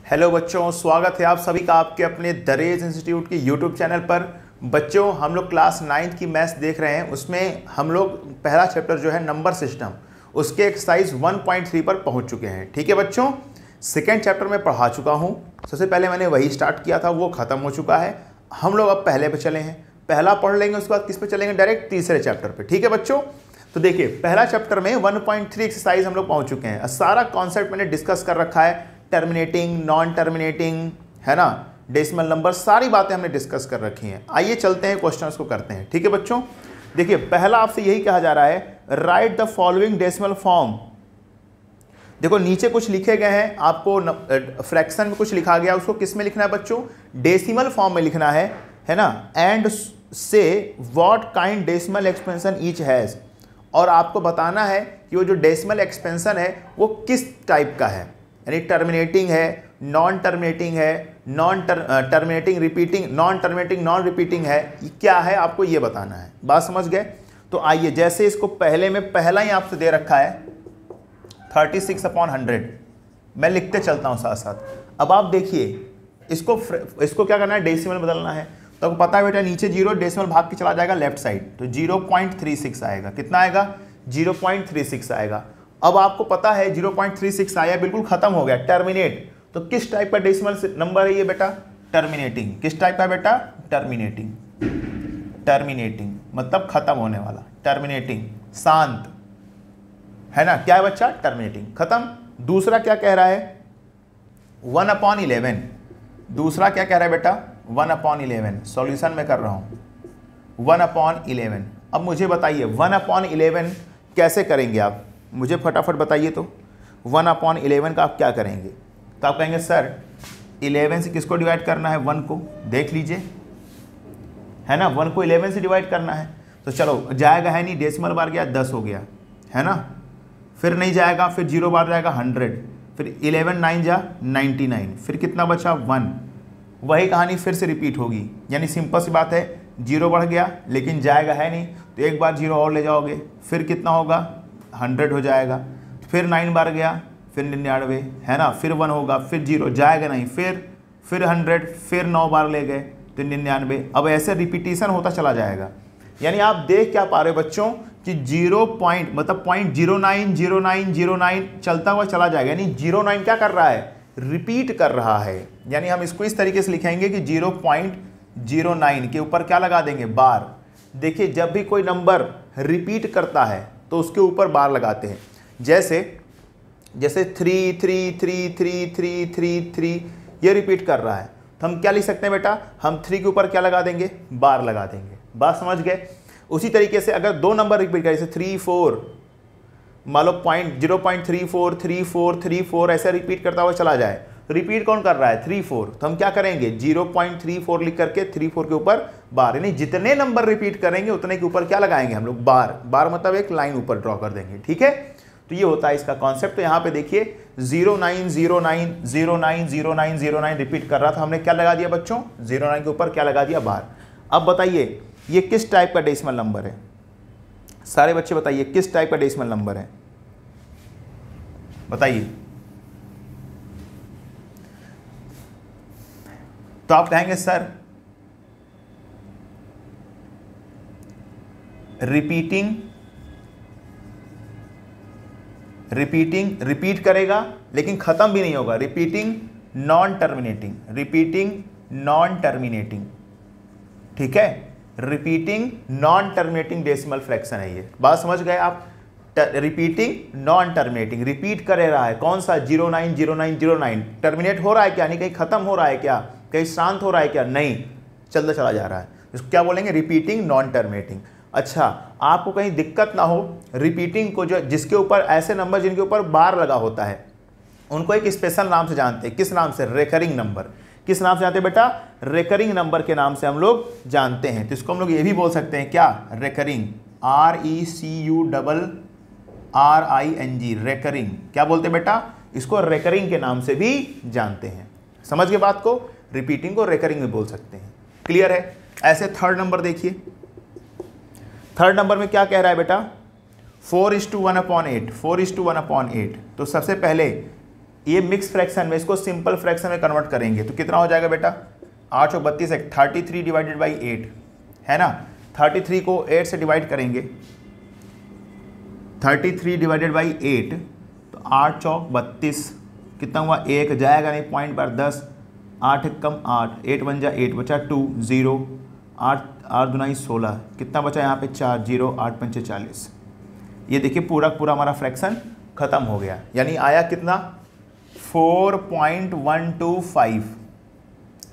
Hello बच्चों, स्वागत है आप सभी का आपके अपने द रेज इंस्टीट्यूट के यूट्यूब चैनल पर। बच्चों, हम लोग क्लास 9th की मैथ्स देख रहे हैं। उसमें हम लोग पहला चैप्टर जो है नंबर सिस्टम, उसके एक्सरसाइज 1.3 पर पहुंच चुके हैं। ठीक है बच्चों, सेकेंड चैप्टर में पढ़ा चुका हूं। सबसे पहले मैंने वही स्टार्ट किया था, वो खत्म हो चुका है। हम लोग अब पहले पे चले हैं, पहला पढ़ लेंगे, उसके बाद किस पे चलेंगे, डायरेक्ट तीसरे चैप्टर पे। ठीक है बच्चों, तो देखिए पहला चैप्टर में 1.3 एक्सरसाइज हम लोग पहुंच चुके हैं। सारा कॉन्सेप्ट मैंने डिस्कस कर रखा है, टर्मिनेटिंग, नॉन टर्मिनेटिंग, है ना, डेसिमल नंबर, सारी बातें हमने डिस्कस कर रखी हैं। आइए चलते हैं, क्वेश्चंस को करते हैं। ठीक है बच्चों, देखिए पहला आपसे यही कहा जा रहा है, right the following decimal form. देखो नीचे कुछ लिखे गए हैं, आपको फ्रैक्शन में कुछ लिखा गया, उसको किस में लिखना है बच्चों, डेसिमल फॉर्म में लिखना है ना। एंड से what kind decimal expansion each has, और आपको बताना है कि वो जो डेसिमल एक्सपेंशन है वो किस टाइप का है, यानी टर्मिनेटिंग है, नॉन टर्मिनेटिंग है, non terminating repeating, non terminating non repeating है, क्या है आपको ये बताना है। बात समझ गए? तो आइए, जैसे इसको पहले में पहला ही आपसे दे रखा है 36/100, मैं लिखते चलता हूँ साथ साथ। अब आप देखिए इसको क्या करना है, डेसिमल बदलना है। तो आपको पता है बेटा, नीचे जीरो, डेसिमल भाग के चला जाएगा लेफ्ट साइड, तो 0.36 आएगा। कितना आएगा? 0.36 आएगा। अब आपको पता है 0.36 आया, बिल्कुल खत्म हो गया, टर्मिनेट। तो किस टाइप का डेसिमल नंबर है ये बेटा? टर्मिनेटिंग। किस टाइप का बेटा? टर्मिनेटिंग। टर्मिनेटिंग मतलब खत्म होने वाला, टर्मिनेटिंग, शांत, है ना। क्या है बच्चा? टर्मिनेटिंग, खत्म। दूसरा क्या कह रहा है? 1/11। दूसरा क्या कह रहा है बेटा? 1/11। सॉल्यूशन में कर रहा हूं, 1/11। अब मुझे बताइए 1/11 कैसे करेंगे आप, मुझे फटाफट बताइए। तो 1/11 का आप क्या करेंगे? तो आप कहेंगे सर 11 से किसको डिवाइड करना है? 1 को। देख लीजिए, है ना, 1 को 11 से डिवाइड करना है। तो चलो, जाएगा है नहीं, डेसिमल बार गया 10 हो गया, है ना। फिर नहीं जाएगा, फिर 0 बार जाएगा 100, फिर 11 9 जा 99, फिर कितना बचा? 1। वही कहानी फिर से रिपीट होगी, यानी सिंपल सी बात है, 0 बढ़ गया लेकिन जाएगा है नहीं, तो एक बार 0 और ले जाओगे, फिर कितना होगा? 100 हो जाएगा। फिर 9 बार गया, फिर 99, है ना, फिर 1 होगा, फिर 0 जाएगा नहीं, फिर 100, फिर 9 बार ले गए तो 99। अब ऐसे रिपीटिशन होता चला जाएगा। यानी आप देख क्या पा रहे हो बच्चों कि 0.090909 चलता हुआ चला जाएगा, यानी 09 क्या कर रहा है? रिपीट कर रहा है। यानी हम इसको इस तरीके से लिखेंगे कि 0.09 के ऊपर क्या लगा देंगे? बार। देखिए जब भी कोई नंबर रिपीट करता है तो उसके ऊपर बार लगाते हैं। जैसे 3 3 3 3 3 3 3 ये रिपीट कर रहा है, तो हम क्या लिख सकते हैं बेटा? हम 3 के ऊपर क्या लगा देंगे? बार लगा देंगे। बात समझ गए? उसी तरीके से अगर दो नंबर रिपीट करें, जैसे 3 4, मान लो 0.34 34 34 ऐसा रिपीट करता हुआ चला जाए, तो रिपीट कौन कर रहा है? 3 4। तो हम क्या करेंगे? 0.34 लिख करके 34 के ऊपर बार, यानी जितने नंबर रिपीट करेंगे उतने के ऊपर क्या लगाएंगे हम लोग? बार। बार मतलब एक लाइन ऊपर ड्रॉ कर देंगे। ठीक है, तो ये होता है इसका कॉन्सेप्ट। तो यहाँ पे देखिए 0909090909 रिपीट कर रहा था, हमने क्या लगा दिया बच्चों? 09 के ऊपर क्या लगा दिया? बार। अब बताइए ये किस टाइप का डेसिमल नंबर है? सारे बच्चे बताइए किस टाइप का डेसिमल नंबर है, बताइए। तो आप कहेंगे सर रिपीटिंग रिपीट करेगा लेकिन खत्म भी नहीं होगा, repeating non terminating, repeating non terminating. ठीक है, repeating non terminating decimal fraction है ये। बात समझ गए आप? रिपीटिंग नॉन टर्मिनेटिंग, रिपीट कर रहा है। कौन सा? 090909। टर्मिनेट हो रहा है क्या? नहीं, कहीं खत्म हो रहा है क्या? कहीं शांत हो रहा है क्या? नहीं, चलता चला जा रहा है। इसको क्या बोलेंगे? Repeating non terminating. अच्छा, आपको कहीं दिक्कत ना हो, रिपीटिंग को जो जिसके ऊपर ऐसे नंबर जिनके ऊपर बार लगा होता है उनको एक स्पेशल नाम से जानते हैं। किस नाम से? Recurring number. किस नाम से जानते हैं बेटा? रेकरिंग नंबर के नाम से हम लोग जानते हैं। तो इसको हम लोग ये भी बोल सकते हैं, क्या? Recurring, RECURRING, recurring. क्या बोलते हैं बेटा? इसको रेकरिंग के नाम से भी जानते हैं। समझ गए बात को? रिपीटिंग को रेकरिंग में बोल सकते हैं। क्लियर है? ऐसे थर्ड नंबर देखिए, थर्ड नंबर में क्या कह रहा है बेटा? 4:1/8, 4:1/8। तो सबसे पहले ये मिक्स फ्रैक्शन में, इसको सिंपल फ्रैक्शन में कन्वर्ट करेंगे तो कितना हो जाएगा बेटा, 8 और 32 है, 33 डिवाइडेड बाई 8 है ना। 33 को 8 से डिवाइड करेंगे, 33 डिवाइडेड बाई 8 तो 8 चौक 32, कितना हुआ, 1 जाएगा नहीं, पॉइंट बार 10, 8 कम 8, 8 बन जा 8 बचा 2 0, 8 दुनाई 16, कितना बचा यहाँ पे 4 0, 8 पंचे 40। ये देखिए पूरा पूरा हमारा फ्रैक्शन खत्म हो गया, यानी आया कितना 4.125।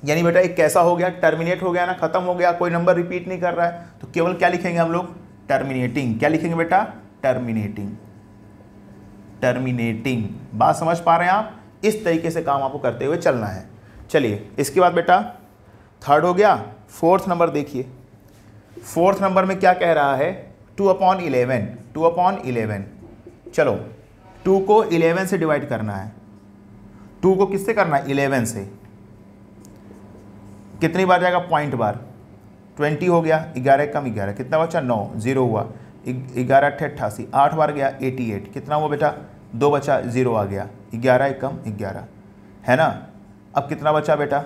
यानी बेटा एक कैसा हो गया, टर्मिनेट हो गया ना, खत्म हो गया, कोई नंबर रिपीट नहीं कर रहा है, तो केवल क्या लिखेंगे हम लोग, टर्मिनेटिंग। क्या लिखेंगे बेटा, टर्मिनेटिंग। टर्मिनेटिंग, बात समझ पा रहे हैं आप? इस तरीके से काम आपको करते हुए चलना है। चलिए इसके बाद बेटा थर्ड हो गया, फोर्थ नंबर देखिए। फोर्थ नंबर में क्या कह रहा है, 2/11, 2/11। चलो 2 को 11 से डिवाइड करना है। 2 को किससे करना है, 11 से। कितनी बार जाएगा, पॉइंट बार, 20 हो गया, 11 कम 11, कितना बचा 9, 0 हुआ, 11 8 88, 8 बार गया 88, कितना हुआ बेटा 2 बचा, 0 आ गया, 11 कम 11 है ना। अब कितना बचा बेटा,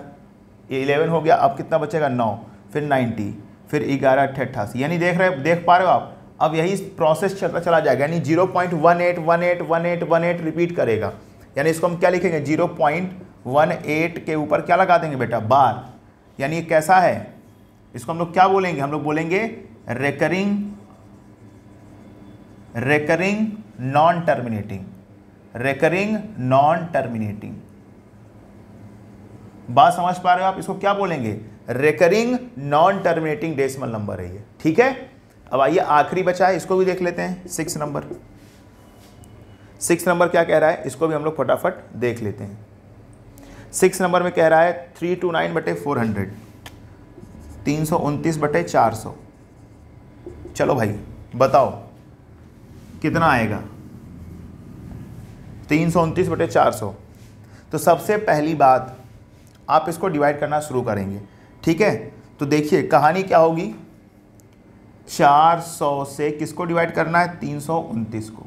ये 11 हो गया, अब कितना बचेगा 9, फिर 90, फिर 11 8 88, यानी देख पा रहे हो आप। अब यही प्रोसेस चलता चला जाएगा, यानी 0.18181818 रिपीट करेगा। यानी इसको हम क्या लिखेंगे, 0.18 के ऊपर क्या लगा देंगे बेटा, बार। यानी ये कैसा है, इसको हम लोग क्या बोलेंगे, हम लोग बोलेंगे recurring non terminating, recurring non terminating. बात समझ पा रहे हो आप, इसको क्या बोलेंगे, recurring non terminating decimal number है ये, ठीक है। अब आइए आखिरी बचा है, इसको भी देख लेते हैं, 6 नंबर। 6 नंबर क्या कह रहा है, इसको भी हम लोग फटाफट देख लेते हैं। 6 नंबर में कह रहा है 329/400, 329/400। चलो भाई बताओ कितना आएगा, 329/400। तो सबसे पहली बात आप इसको डिवाइड करना शुरू करेंगे, ठीक है। तो देखिए कहानी क्या होगी, 400 से किसको डिवाइड करना है, 329 को।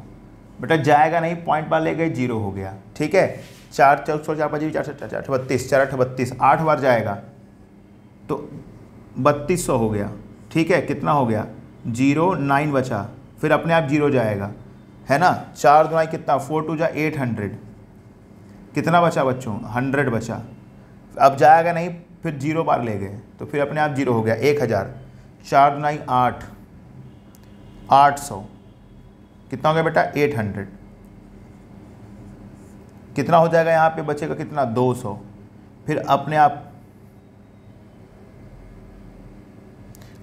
बेटा जाएगा नहीं, पॉइंट बार ले गए, 0 हो गया, ठीक है। 4 4 4 5 4 4 32, 4 8 32, 8 बार जाएगा तो 3200 हो गया, ठीक है। कितना हो गया, 0 9 बचा, फिर अपने आप 0 जाएगा, है ना। 4 दुनाई कितना, 4 2 जा 800, कितना बचा बच्चों, 100 बचा। अब जाएगा नहीं, फिर 0 बार ले गए तो फिर अपने आप 0 हो गया, 1000। 4 दुनाई 8, 800, कितना हो गया बेटा 800। कितना हो जाएगा यहाँ पे, बचेगा कितना 200, फिर अपने आप,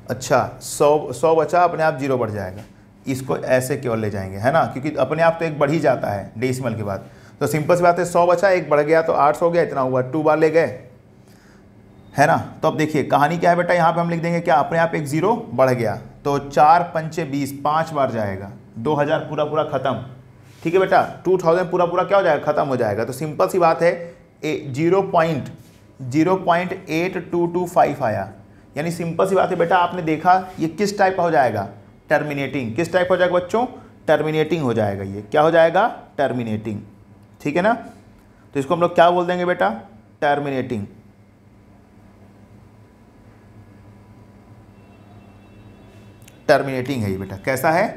अच्छा 100 बचा, अपने आप 0 बढ़ जाएगा। इसको ऐसे केवल ले जाएंगे, है ना, क्योंकि अपने आप तो एक बढ़ ही जाता है डेसिमल के बाद। तो सिंपल सी बात है, 100 बचा, एक बढ़ गया तो 800 हो गया, इतना हुआ, 2 बार ले गए, है ना। तो अब देखिए कहानी क्या है बेटा, यहाँ पे हम लिख देंगे क्या, अपने आप एक 0 बढ़ गया, तो 4 पंचे 20, 5 बार जाएगा, 2000 पूरा पूरा खत्म, ठीक है बेटा। 2000 पूरा पूरा क्या हो जाएगा, खत्म हो जाएगा। तो सिंपल सी बात है, 0.8225 आया। यानी सिंपल सी बात है बेटा, आपने देखा ये किस टाइप का हो जाएगा, टर्मिनेटिंग। किस टाइप हो जाएगा बच्चों, टर्मिनेटिंग हो जाएगा। ये क्या हो जाएगा, टर्मिनेटिंग, ठीक है ना। तो इसको हम लोग क्या बोल देंगे बेटा, टर्मिनेटिंग। टर्मिनेटिंग है ये बेटा, कैसा है,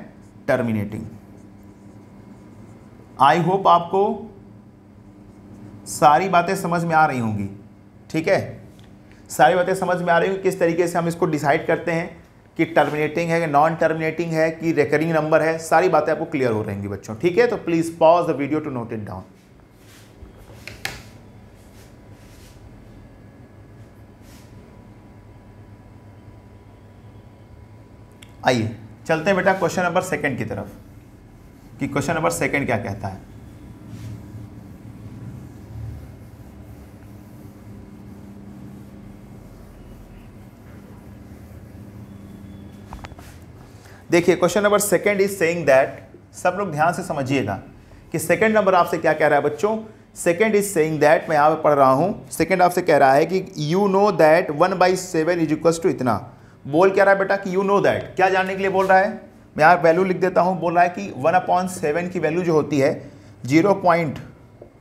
टर्मिनेटिंग। आई होप आपको सारी बातें समझ में आ रही होंगी, ठीक है। सारी बातें समझ में आ रही होंगी, किस तरीके से हम इसको डिसाइड करते हैं कि टर्मिनेटिंग है कि नॉन टर्मिनेटिंग है कि रेकरिंग नंबर है, सारी बातें आपको क्लियर हो रहेंगी बच्चों, ठीक है। तो please pause the video to note it down. आइए चलते हैं बेटा क्वेश्चन नंबर 2 की तरफ, कि क्वेश्चन नंबर 2 क्या कहता है। देखिए question number 2 is saying that, सब लोग ध्यान से समझिएगा कि 2 नंबर आपसे क्या कह रहा है बच्चों। 2 इज सेइंग दैट, मैं यहाँ पे पढ़ रहा हूँ। 2 आपसे कह रहा है कि you know that 1/7 is equals to इतना। बोल क्या रहा है बेटा कि यू नो दैट, क्या जानने के लिए बोल रहा है, मैं यहाँ वैल्यू लिख देता हूँ। बोल रहा है कि 1/7 की वैल्यू जो होती है 0.1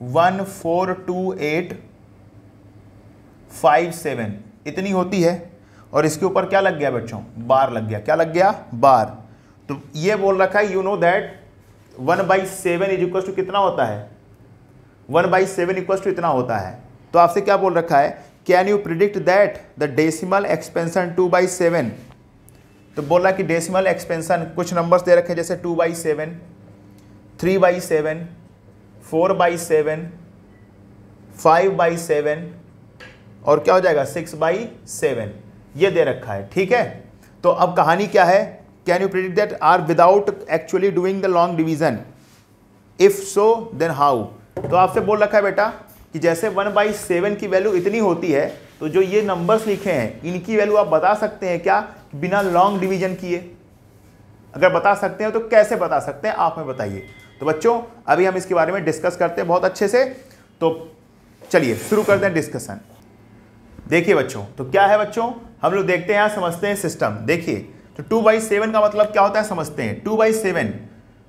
14285 इतनी होती है, और इसके ऊपर क्या लग गया बच्चों, बार लग गया। क्या लग गया, बार। तो ये बोल रखा है, you know that 1/7 is equal to कितना होता है, 1/7 इक्वल टू इतना होता है। तो आपसे क्या बोल रखा है, can you predict that the decimal expansion 2/7। तो बोल रहा है कि डेसिमल एक्सपेंशन कुछ नंबर्स दे रखे हैं, जैसे 2/7, 3/7, 4/7, 5/7 और क्या हो जाएगा 6/7, ये दे रखा है। ठीक है, तो अब कहानी क्या है, can you predict that or without actually doing the long division, if so then how. तो आपसे बोल रखा है बेटा कि जैसे 1/7 की वैल्यू इतनी होती है, तो जो ये नंबर्स लिखे हैं इनकी वैल्यू आप बता सकते हैं क्या, बिना लॉन्ग डिवीजन किए। अगर बता सकते हैं तो कैसे बता सकते हैं, आप हमें बताइए। तो बच्चों अभी हम इसके बारे में डिस्कस करते हैं बहुत अच्छे से। तो चलिए शुरू करते हैं डिस्कशन। देखिए बच्चों, तो क्या है बच्चों, हम लोग देखते हैं, यहाँ समझते हैं सिस्टम। देखिए, तो 2/7 का मतलब क्या होता है समझते हैं। 2/7,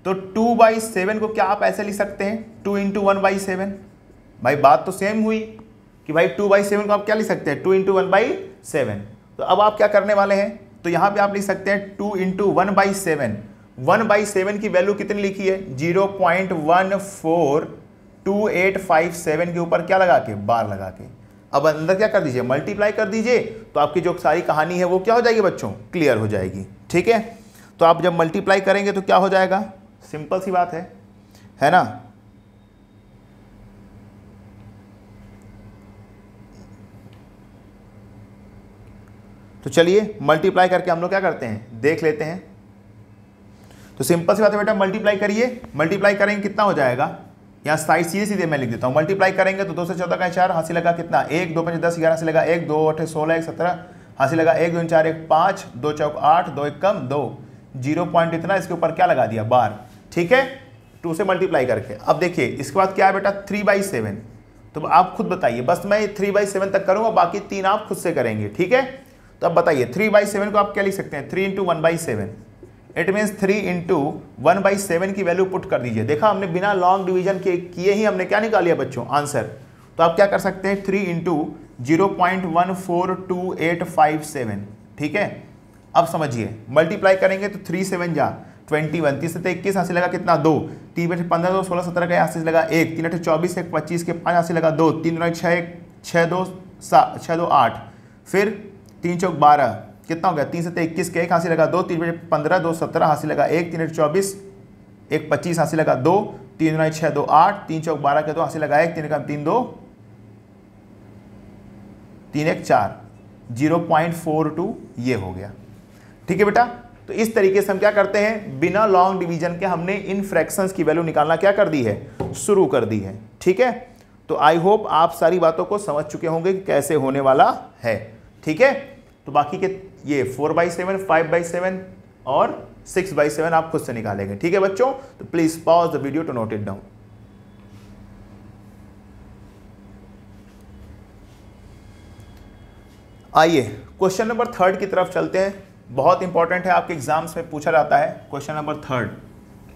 तो 2/7 को क्या आप ऐसे लिख सकते हैं, 2 × 1/7। भाई बात तो सेम हुई कि भाई 2/7 को आप क्या लिख सकते हैं, 2 × 1/7। तो अब आप क्या करने वाले हैं, तो यहाँ पे आप लिख सकते हैं 2 × 1/7। 1/7 की वैल्यू कितनी लिखी है, 0.142857 के ऊपर क्या लगा के, बार लगा के। अब अंदर क्या कर दीजिए, मल्टीप्लाई कर दीजिए, तो आपकी जो सारी कहानी है वो क्या हो जाएगी बच्चों, क्लियर हो जाएगी। ठीक है, तो आप जब मल्टीप्लाई करेंगे तो क्या हो जाएगा, सिंपल सी बात है ना। तो चलिए मल्टीप्लाई करके हम लोग क्या करते हैं, देख लेते हैं। तो सिंपल सी बात है बेटा, मल्टीप्लाई करिए। मल्टीप्लाई करेंगे कितना हो जाएगा, यहाँ साइड सीधे सीधे मैं लिख देता हूँ। मल्टीप्लाई करेंगे तो 2 से 14 का 4, हासिल लगा कितना 1, 2 × 5 = 10, 11 से लगा 1, 2 8 16, 1 17, हासिल लगा 1, 2 × 4 = 5, 2 × 4 = 8, 2 × 1 = 2, 0 पॉइंट इतना, इसके ऊपर क्या लगा दिया, बार। ठीक है, 2 से मल्टीप्लाई करके। अब देखिए इसके बाद क्या है बेटा, 3/7। तो आप खुद बताइए, बस मैं 3/7 तक करूँगा, बाकी 3 आप खुद से करेंगे। ठीक है, तो अब बताइए 3/7 को आप क्या लिख सकते हैं, 3 × 1/7। इट मीन्स 3 × 1/7 की वैल्यू पुट कर दीजिए। देखा हमने बिना लॉन्ग डिवीजन के किए ही हमने क्या निकाल लिया बच्चों, आंसर। तो आप क्या कर सकते हैं, 3 × 0.142857। ठीक है, अब समझिए मल्टीप्लाई करेंगे तो 3 7 जा 21, 30 से 21, हासिल लगा कितना 2, 3 × 15 2 16 17 का हासिल लगा 1, 3 × 8 24, 1 25 के 5 हासिल लगा 2, 3 × 6 6 2 6 2 8, फिर 3 × 4 = 12, कितना हो गया, 3 से 21 के 1 हासिल लगा 2, 3 × 15 2 17 हासिल लगा 1, 3 × 24 1 25 हासिल लगा 2, 3 × 6 2 8, 3 × 4 12 के 2 हासिल लगा 1, 3 × 3 2 3 1 4, 0.42 ये हो गया। ठीक है बेटा, तो इस तरीके से हम क्या करते हैं, बिना लॉन्ग डिवीजन के हमने इन फ्रैक्शंस की वैल्यू निकालना क्या कर दी है, शुरू कर दी है। ठीक है, तो आई होप आप सारी बातों को समझ चुके होंगे कि कैसे होने वाला है। ठीक है, तो बाकी के ये 4/7, 5/7 और 6/7 आप खुद से निकालेंगे। ठीक है बच्चों, तो please pause the video to note it down. आइए क्वेश्चन नंबर 3 की तरफ चलते हैं। बहुत इंपॉर्टेंट है, आपके एग्जाम्स में पूछा जाता है। क्वेश्चन नंबर 3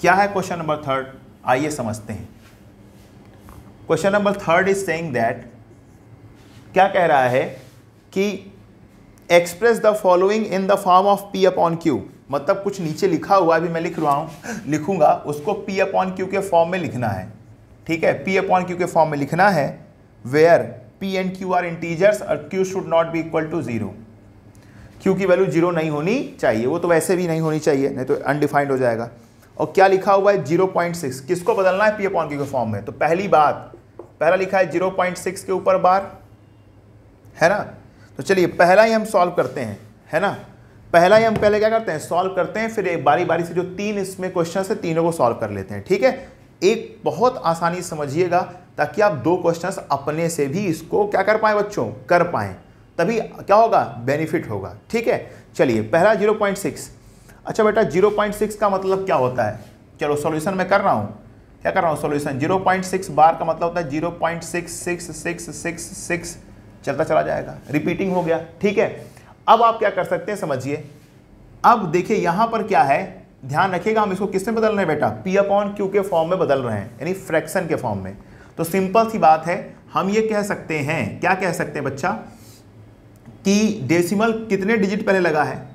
क्या है, क्वेश्चन नंबर 3 आइए समझते हैं। Question number 3 is saying that, क्या कह रहा है कि express the following in the form of P/Q। मतलब कुछ नीचे लिखा हुआ अभी मैं लिखूंगा, उसको P/Q के फॉर्म में लिखना है। ठीक है, P/Q के फॉर्म में लिखना है, where P and Q are integers और Q should not be equal to 0। Q की वैल्यू 0 नहीं होनी चाहिए, वो तो वैसे भी नहीं होनी चाहिए, नहीं तो अनडिफाइंड हो जाएगा। और क्या लिखा हुआ है 0.6, किसको बदलना है P/Q के फॉर्म में। तो पहली बात, पहला लिखा है 0.6 के ऊपर बार, है ना। तो चलिए पहला ही हम सॉल्व करते हैं, है ना। पहला ही हम पहले क्या करते हैं, सॉल्व करते हैं, फिर एक बारी बारी से जो 3 इसमें क्वेश्चन है तीनों को सॉल्व कर लेते हैं। ठीक है, एक बहुत आसानी समझिएगा ताकि आप 2 क्वेश्चंस अपने से भी इसको क्या कर पाए बच्चों, कर पाएं, तभी क्या होगा, बेनिफिट होगा। ठीक है, चलिए पहला 0.6। अच्छा बेटा 0.6 का मतलब क्या होता है, चलो सॉल्यूशन मैं कर रहा हूँ, क्या कर रहा हूँ सॉल्यूशन। 0.6 बार का मतलब होता है 0.6666 चलता चला जाएगा, रिपीटिंग हो गया। ठीक है, अब आप क्या कर सकते हैं समझिए। अब देखिए यहां पर क्या है, ध्यान रखिएगा, हम इसको किस में बदल रहे हैं बेटा, P/Q के फॉर्म में बदल रहे हैं, यानी फ्रैक्शन के फॉर्म में। तो सिंपल सी बात है, हम ये कह सकते हैं, क्या कह सकते हैं बच्चा, कि डेसिमल कितने डिजिट पहले लगा है,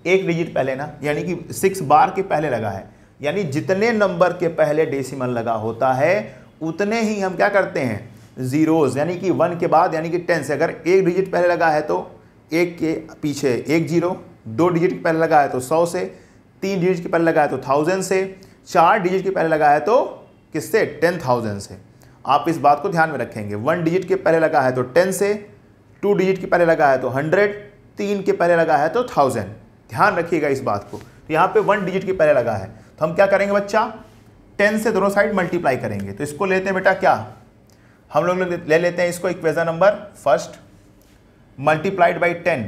एक डिजिट पहले ना, यानी कि 6 बार के पहले लगा है। यानी जितने नंबर के पहले डेसिमल लगा होता है उतने ही हम क्या करते हैं, जीरोज, यानी कि 1 के बाद, यानी कि 10 से अगर एक डिजिट पहले लगा है तो एक के पीछे एक जीरो, 2 डिजिट के पहले लगा है तो 100 से, 3 डिजिट के पहले लगा है तो 1000 से, 4 डिजिट के पहले लगा है तो किससे, 10,000 से। आप इस बात को ध्यान में रखेंगे। 1 डिजिट के पहले लगा है तो 10 से, 2 डिजिट के पहले लगा है तो 100, 3 के पहले लगा है तो 1000। ध्यान रखिएगा इस बात को। तो यहाँ पे 1 डिजिट के पहले लगा है तो हम क्या करेंगे बच्चा, 10 से दोनों साइड मल्टीप्लाई करेंगे। तो इसको लेते हैं बेटा क्या, हम लोग ले लेते हैं इसको equation number first, multiplied by 10।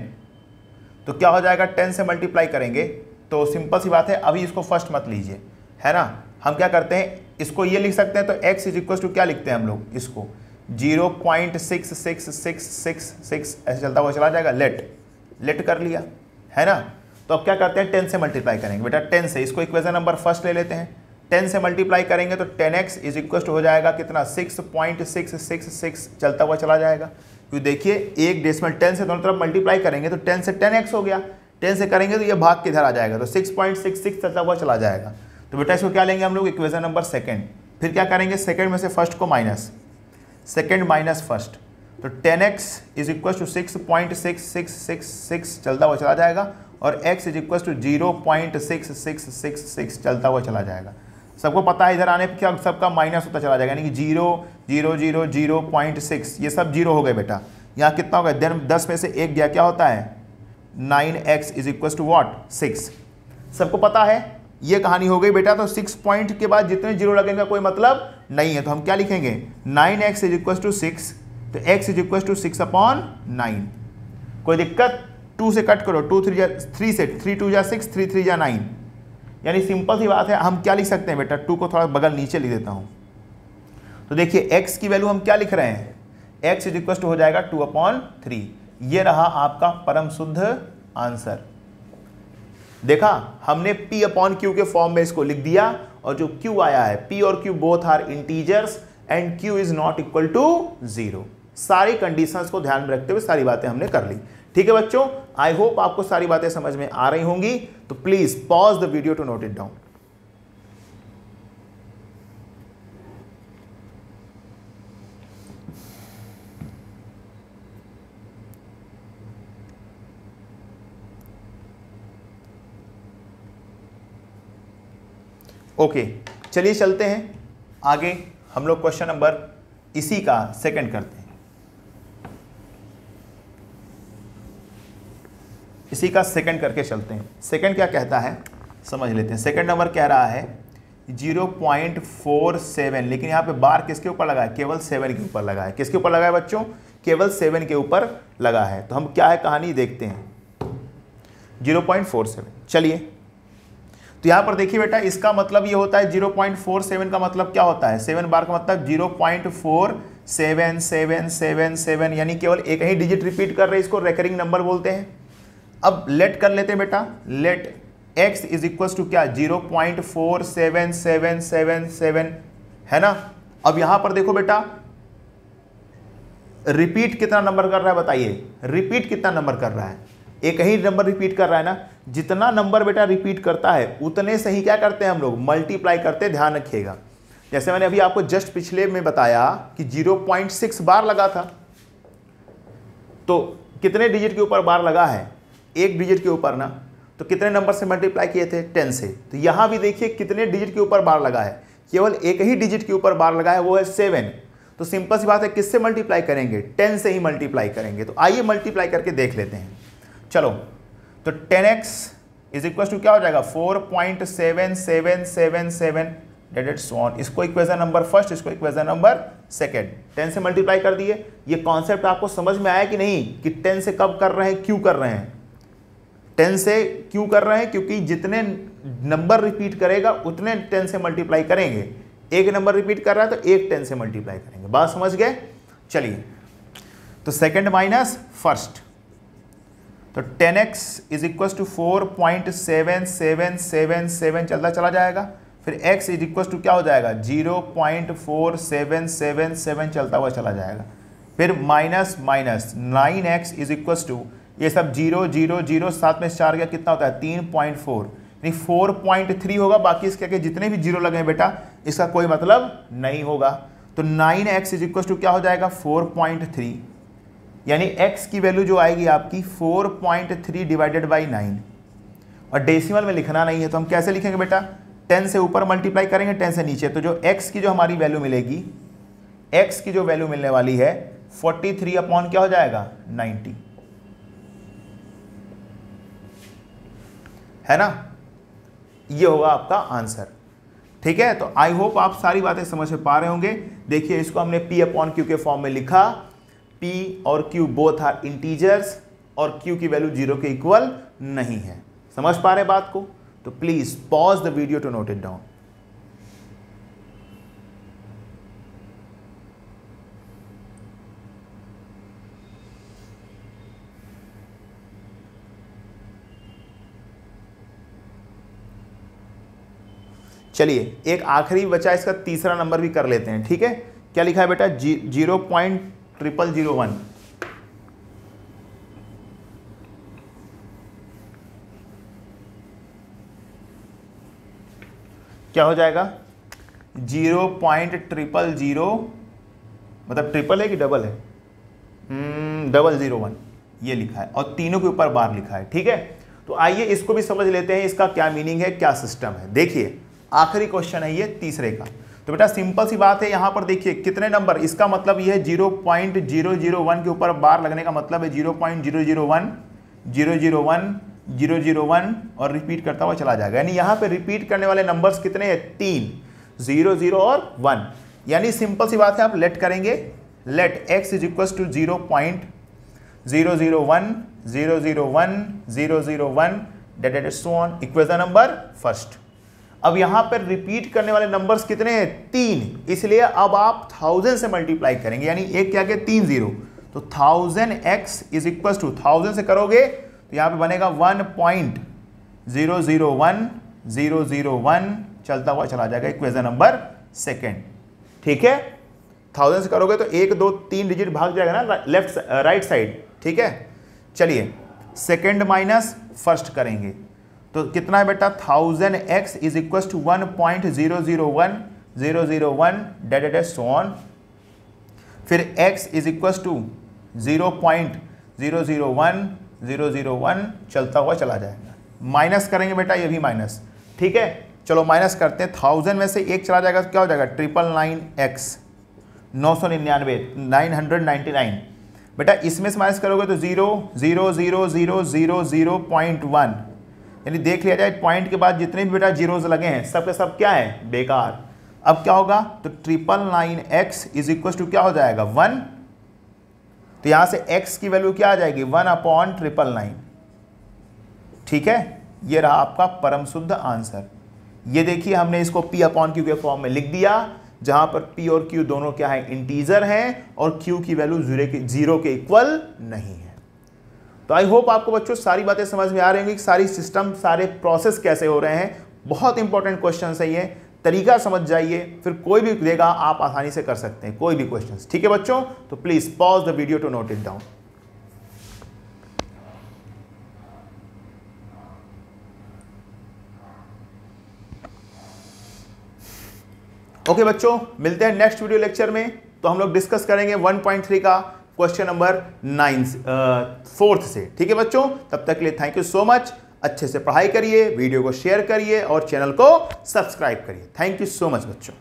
तो क्या हो जाएगा, 10 से मल्टीप्लाई करेंगे तो सिंपल सी बात है, अभी इसको फर्स्ट मत लीजिए, है ना। हम क्या करते हैं, इसको ये लिख सकते हैं, तो x इज इक्वल टू क्या लिखते हैं हम लोग, इसको 0.6666 ऐसे चलता हुआ चला जाएगा, लेट कर लिया, है ना। तो अब क्या करते हैं, 10 से मल्टीप्लाई करेंगे बेटा, 10 से, इसको इक्वेशन नंबर फर्स्ट ले लेते हैं, 10 से मल्टीप्लाई करेंगे तो 10x इज इक्वल टू हो जाएगा कितना, 6.666 चलता हुआ चला जाएगा। क्योंकि देखिए एक डेसिमल 10 से दोनों तरफ मल्टीप्लाई करेंगे तो 10 से 10x हो गया, 10 से करेंगे तो ये भाग के इधर आ जाएगा, तो 6.66 चलता हुआ चला जाएगा। तो बेटा इसको क्या लेंगे हम लोग, इक्वेशन नंबर सेकंड। फिर क्या करेंगे, सेकंड में से फर्स्ट को माइनस, सेकंड माइनस फर्स्ट, तो 10x इज इक्वल टू 6.6666 चलता हुआ चला जाएगा, और x इज इक्वल टू 0.6666 चलता हुआ चला जाएगा। सबको पता है इधर आने पर क्या सबका माइनस होता चला जाएगा, यानी कि 0 0 0 0.6, ये सब जीरो हो गए बेटा। यहाँ कितना हो गया, 10 में से एक गया, क्या होता है, 9x is equal to what, 6। सबको पता है ये कहानी हो गई बेटा। तो 6 पॉइंट के बाद जितने जीरो लगेंगे कोई मतलब नहीं है, तो हम क्या लिखेंगे, 9x इज इक्वल टू 6, तो x इज इक्वल टू 6/9। कोई दिक्कत, 2 से कट करो, 2 3 से, 3 2 जा 6, 3 3 जा 9, यानी सिंपल सी बात है। हम क्या लिख सकते हैं बेटा, 2 को थोड़ा बगल नीचे लिख देता हूं, तो देखिए x की वैल्यू हम क्या लिख रहे हैं, x इज इक्वल टू हो जाएगा 2/3। ये रहा आपका परम शुद्ध आंसर। देखा, हमने p/q के फॉर्म में इसको लिख दिया, और जो q आया है, p और q both are integers and q is not equal to 0। सारी कंडीशंस को ध्यान में रखते हुए सारी बातें हमने कर ली। ठीक है बच्चों, आई होप आपको सारी बातें समझ में आ रही होंगी। तो please pause the video to note it down. Okay, चलिए चलते हैं आगे। हम लोग क्वेश्चन नंबर इसी का सेकंड करते हैं। इसी का सेकंड करके चलते हैं। सेकंड क्या कहता है समझ लेते हैं। सेकंड नंबर कह रहा है 0.47, लेकिन यहाँ पे बार किसके ऊपर लगा है, केवल 7 के ऊपर लगा है। किसके ऊपर लगा है बच्चों, केवल 7 के ऊपर लगा है। तो हम क्या है कहानी देखते हैं, 0.47। चलिए, तो यहाँ पर देखिए बेटा, इसका मतलब ये होता है 0.47 का मतलब क्या होता है, 7 बार का मतलब 0.477777, यानी केवल एक ही डिजिट रिपीट कर रहे हैं, इसको रेकरिंग नंबर बोलते हैं। अब लेट कर लेते हैं बेटा, let x is equal to क्या, 0.47777, है ना। अब यहां पर देखो बेटा, रिपीट कितना नंबर कर रहा है बताइए, रिपीट कितना नंबर कर रहा है, एक ही नंबर रिपीट कर रहा है ना। जितना नंबर बेटा रिपीट करता है उतने से ही क्या करते हैं हम लोग, मल्टीप्लाई करते हैं। ध्यान रखिएगा, जैसे मैंने अभी आपको जस्ट पिछले में बताया कि 0.6 बार लगा था, तो कितने डिजिट के ऊपर बार लगा है, एक डिजिट के ऊपर ना, तो कितने नंबर से मल्टीप्लाई किए थे, 10 से। तो यहां भी देखिए कितने डिजिट के ऊपर बार लगा है, केवल एक ही डिजिट के ऊपर बार लगा है, वो है 7। तो सिंपल सी बात है, किससे मल्टीप्लाई करेंगे, 10 से ही मल्टीप्लाई करेंगे। तो आइए मल्टीप्लाई करके देख लेते हैं। चलो, तो 10x इज इक्वल टू क्या हो जाएगा, 4.7777 डेट सो ऑन। इसको इक्वेशन नंबर फर्स्ट, इसको इक्वेशन नंबर सेकंड, 10 से मल्टीप्लाई कर दिए। ये कॉन्सेप्ट आपको समझ में आया कि नहीं, कि 10 से कब कर रहे हैं, क्यों कर रहे हैं, 10 से क्यों कर रहे हैं, क्योंकि जितने नंबर रिपीट करेगा उतने 10 से मल्टीप्लाई करेंगे। एक नंबर रिपीट कर रहा है तो एक 10 से मल्टीप्लाई करेंगे। बात समझ गए। चलिए, तो सेकंड माइनस फर्स्ट, तो 10x इज इक्वल टू 4.7777 चलता चला जाएगा। फिर फिर x इज इक्वल टू क्या हो जाएगा 0.4777 चलता हुआ चला जाएगा। फिर minus minus 9x is equal to ये सब 0 0 0 साथ में 4 गया कितना होता है 3.4 यानी 4.3 होगा। बाकी इसके आगे जितने भी जीरो लगे हैं बेटा इसका कोई मतलब नहीं होगा। तो 9x इज इक्वल टू क्या हो जाएगा 4.3 यानी x की वैल्यू जो आएगी आपकी 4.3 डिवाइडेड बाई 9 और डेसिमल में लिखना नहीं है तो हम कैसे लिखेंगे बेटा 10 से ऊपर मल्टीप्लाई करेंगे 10 से नीचे। तो जो x की जो हमारी वैल्यू मिलेगी x की जो वैल्यू मिलने वाली है 43 अपॉन क्या हो जाएगा 90 है ना। ये होगा आपका आंसर। ठीक है, तो आई होप आप सारी बातें समझ पा रहे होंगे। देखिए इसको हमने p अपॉन क्यू के फॉर्म में लिखा। p और q बोथ आर इंटीजर्स और q की वैल्यू 0 के इक्वल नहीं है। समझ पा रहे बात को? तो please pause the video to note it down. चलिए एक आखिरी बचा, इसका तीसरा नंबर भी कर लेते हैं। ठीक है, क्या लिखा है बेटा 0.0001 क्या हो जाएगा 0.000 मतलब ट्रिपल है कि डबल है 001 ये लिखा है और तीनों के ऊपर बार लिखा है। ठीक है, तो आइए इसको भी समझ लेते हैं, इसका क्या मीनिंग है, क्या सिस्टम है। देखिए आखिरी क्वेश्चन है ये तीसरे का। तो बेटा सिंपल सी बात है, यहां पर देखिए कितने नंबर, इसका मतलब ये है 0.001 के ऊपर बार लगने का मतलब है 0.001 001 001 और रिपीट करता हुआ चला जाएगा। यानी यहां पे रिपीट करने वाले नंबर्स कितने हैं 3 0 0 और 1। यानी सिंपल सी बात है, आप लेट करेंगे, let x is equal to 0.001 001 001 that so on equation number first. अब यहां पर रिपीट करने वाले नंबर्स कितने हैं 3, इसलिए अब आप 1000 से मल्टीप्लाई करेंगे। यानी एक क्या के 3 0, तो 1000x इज इक्वल टू 1000 से करोगे तो यहां पे बनेगा 1.001 चलता हुआ चला जाएगा इक्वेशन नंबर सेकेंड। ठीक है, 1000 से करोगे तो 1 2 3 डिजिट भाग जाएगा ना लेफ्ट राइट साइड। ठीक है, चलिए सेकेंड माइनस फर्स्ट करेंगे तो कितना है बेटा 1000x is equal to 1.001 001 that so on. फिर x इज इक्वल टू 0.001 001 चलता हुआ चला जाएगा। माइनस करेंगे बेटा, ये भी माइनस। ठीक है, चलो माइनस करते हैं। 1000 में से एक चला जाएगा तो क्या हो जाएगा 999x 999 बेटा इसमें से माइनस करोगे तो 0.00000.1 यानी देख लिया जाए पॉइंट के बाद जितने भी बेटा जीरोज लगे हैं सब के सब क्या है बेकार। अब क्या होगा तो 999x इज इक्वल टू क्या हो जाएगा 1। तो यहां से x की वैल्यू क्या आ जाएगी 1/999। ठीक है, ये रहा आपका परम शुद्ध आंसर। ये देखिए हमने इसको p अपॉन q के फॉर्म में लिख दिया, जहां पर p और q दोनों क्या है इंटीजर हैं और q की वैल्यू 0 के इक्वल नहीं है। तो आई होप आपको बच्चों सारी बातें समझ में आ रही होंगी कि सारी सिस्टम सारे प्रोसेस कैसे हो रहे हैं। बहुत इंपॉर्टेंट क्वेश्चन है ये, तरीका समझ जाइए, फिर कोई भी देगा आप आसानी से कर सकते हैं कोई भी क्वेश्चंस। ठीक है बच्चों, तो please pause the video to note it down. Okay बच्चों, मिलते हैं नेक्स्ट वीडियो लेक्चर में। तो हम लोग डिस्कस करेंगे 1.3 का क्वेश्चन नंबर 4 से। ठीक है बच्चों, तब तक के लिए थैंक यू सो मच। अच्छे से पढ़ाई करिए, वीडियो को शेयर करिए और चैनल को सब्सक्राइब करिए। थैंक यू सो मच बच्चों।